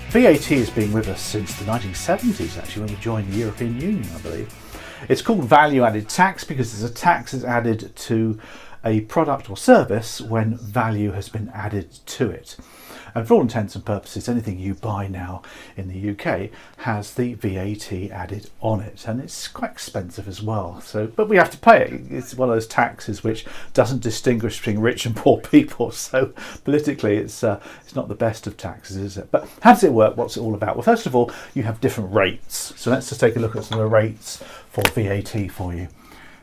VAT has been with us since the 1970s, actually, when we joined the European Union, I believe. It's called value-added tax because there's a tax that's added to a product or service when value has been added to it. And for all intents and purposes, anything you buy now in the UK has the VAT added on it, and it's quite expensive as well. But we have to pay it. It's one of those taxes which doesn't distinguish between rich and poor people. So politically, it's not the best of taxes, is it? But how does it work? What's it all about? Well, first of all, you have different rates. So let's just take a look at some of the rates for VAT for you.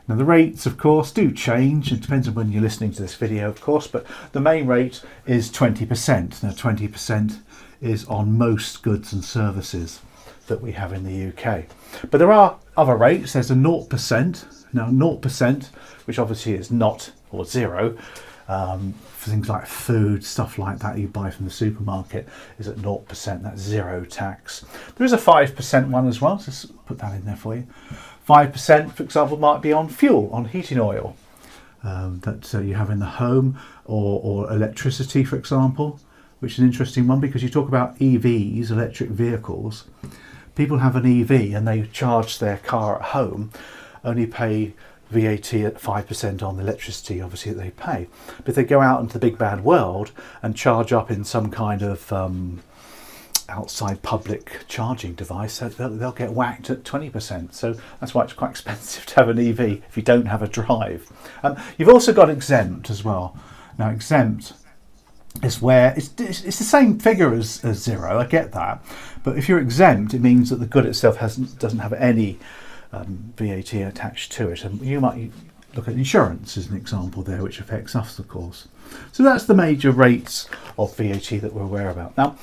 Now the rates, of course, do change. It depends on when you're listening to this video, of course, but the main rate is 20%. Now 20% is on most goods and services that we have in the UK. But there are other rates. There's a 0%. Now 0%, which obviously is not or zero, for things like food, stuff like that you buy from the supermarket, is at 0%. That's zero tax. There is a 5% one as well, so let's put that in there for you. 5%, for example, might be on fuel, on heating oil that you have in the home, or electricity, for example, which is an interesting one because you talk about EVs, electric vehicles. People have an EV and they charge their car at home, only pay VAT at 5% on the electricity, obviously, that they pay. But if they go out into the big bad world and charge up in some kind of outside public charging device, they'll get whacked at 20%. So that's why it's quite expensive to have an EV if you don't have a drive. You've also got exempt as well. Now exempt is where it's the same figure as zero, I get that, but if you're exempt, it means that the good itself doesn't have any VAT attached to it. And you might look at insurance as an example there, which affects us, of course. So that's the major rates of VAT that we're aware about. Now,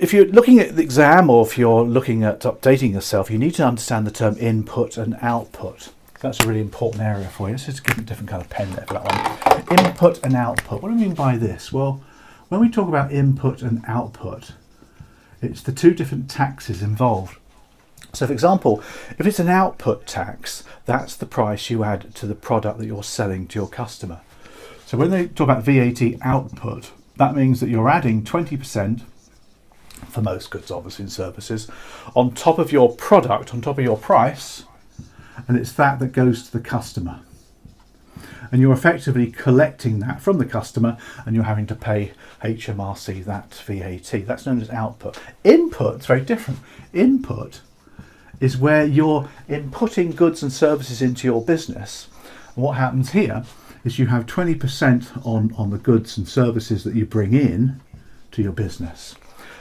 if you're looking at the exam, or if you're looking at updating yourself, you need to understand the term input and output. That's a really important area for you. Let's just give a different kind of pen there for that one. Input and output. What do I mean by this? Well, when we talk about input and output, it's the two different taxes involved. So for example, if it's an output tax, that's the price you add to the product that you're selling to your customer. So when they talk about VAT output, that means that you're adding 20%, for most goods obviously and services, on top of your product, on top of your price, and it's that goes to the customer. And you're effectively collecting that from the customer and you're having to pay HMRC that VAT. That's known as output. Input is very different. Input is where you're inputting goods and services into your business. And what happens here is you have 20% on the goods and services that you bring in to your business.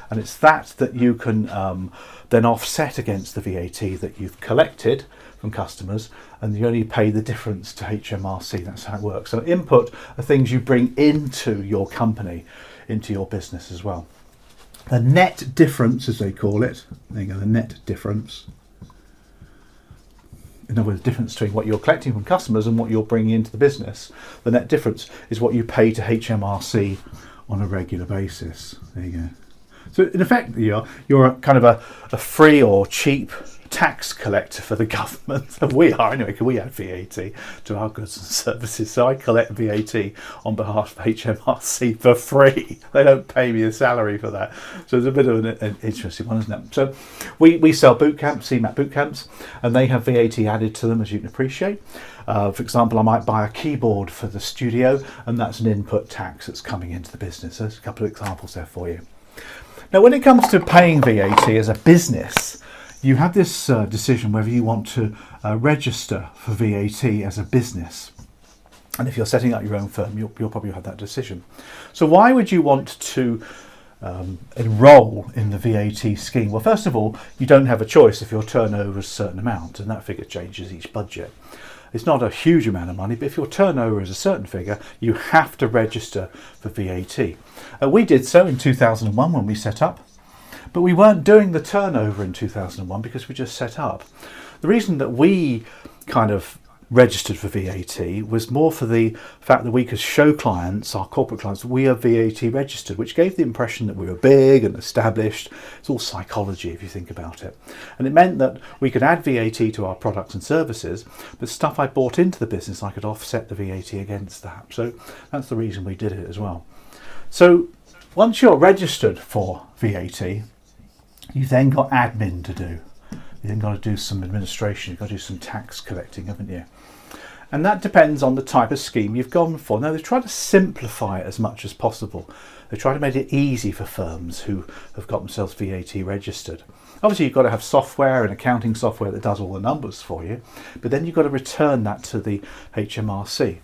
And it's that you can then offset against the VAT that you've collected from customers, and you only pay the difference to HMRC. That's how it works. So input are things you bring into your company, into your business as well. The net difference, as they call it, there you go, the net difference. In other words, the difference between what you're collecting from customers and what you're bringing into the business. The net difference is what you pay to HMRC on a regular basis. There you go. So in effect, you're a kind of a free or cheap tax collector for the government. We are anyway, because we add VAT to our goods and services. So I collect VAT on behalf of HMRC for free. They don't pay me a salary for that. So it's a bit of an interesting one, isn't it? So we sell boot camps, CeMAP boot camps, and they have VAT added to them, as you can appreciate. For example, I might buy a keyboard for the studio, and that's an input tax that's coming into the business. So there's a couple of examples there for you. Now, when it comes to paying VAT as a business, you have this decision whether you want to register for VAT as a business. And if you're setting up your own firm, you'll probably have that decision. So why would you want to enrol in the VAT scheme? Well, first of all, you don't have a choice if your turnover is a certain amount, and that figure changes each budget. It's not a huge amount of money, but if your turnover is a certain figure, you have to register for VAT. We did so in 2001 when we set up, but we weren't doing the turnover in 2001 because we just set up. The reason that we kind of registered for VAT was more for the fact that we could show clients, our corporate clients, we are VAT registered, which gave the impression that we were big and established. It's all psychology if you think about it. And it meant that we could add VAT to our products and services, but stuff I bought into the business, I could offset the VAT against that. So that's the reason we did it as well. So once you're registered for VAT, You've then got admin to do. You then got to do some administration. You've got to do some tax collecting, haven't you? And that depends on the type of scheme you've gone for. Now, they've tried to simplify it as much as possible. They've tried to make it easy for firms who have got themselves VAT registered. Obviously, you've got to have software and accounting software that does all the numbers for you, but then you've got to return that to the HMRC.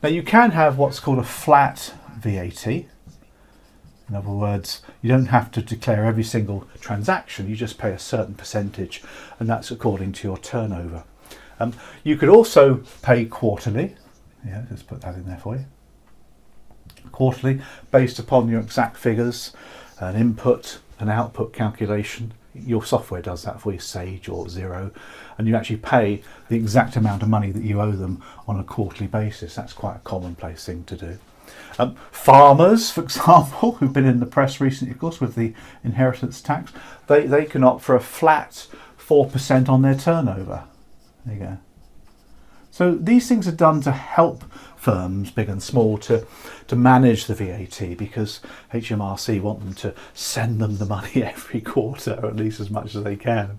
Now, you can have what's called a flat VAT. In other words, you don't have to declare every single transaction, you just pay a certain percentage, and that's according to your turnover. You could also pay quarterly. Yeah, just put that in there for you. Quarterly, based upon your exact figures, an input, an output calculation. Your software does that for you, Sage or Xero, and you actually pay the exact amount of money that you owe them on a quarterly basis. That's quite a commonplace thing to do. Farmers, for example, who've been in the press recently, of course, with the inheritance tax, they can opt for a flat 4% on their turnover. There you go. So these things are done to help firms, big and small, to manage the VAT, because HMRC want them to send them the money every quarter, or at least as much as they can.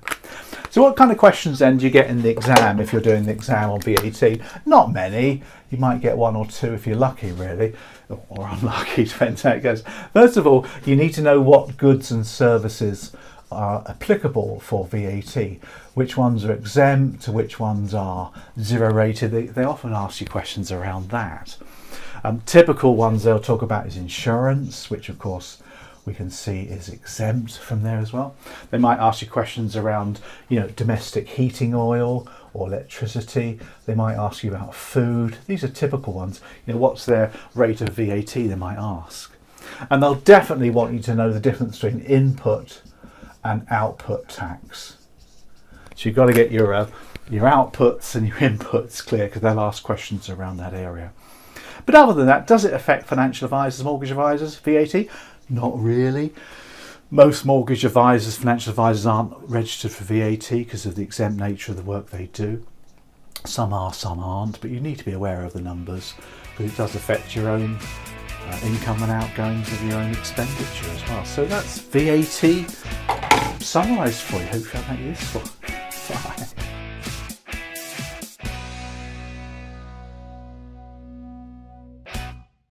So what kind of questions then do you get in the exam if you're doing the exam on VAT? Not many. You might get one or two if you're lucky, really, or unlucky, depends how it goes. First of all, you need to know what goods and services are applicable for VAT, which ones are exempt, which ones are zero rated. They often ask you questions around that. Typical ones they'll talk about is insurance, which of course we can see is exempt from there as well. They might ask you questions around, domestic heating oil or electricity. They might ask you about food. These are typical ones. What's their rate of VAT, they might ask. And they'll definitely want you to know the difference between input and output tax. So you've got to get your outputs and your inputs clear, because they'll ask questions around that area. But other than that, does it affect financial advisors, mortgage advisors, VAT? Not really. Most mortgage advisors, financial advisors aren't registered for VAT because of the exempt nature of the work they do. Some are, some aren't, but you need to be aware of the numbers, because it does affect your own income and outgoings of your own expenditure as well. So that's VAT summarised for you. Hope you found that useful.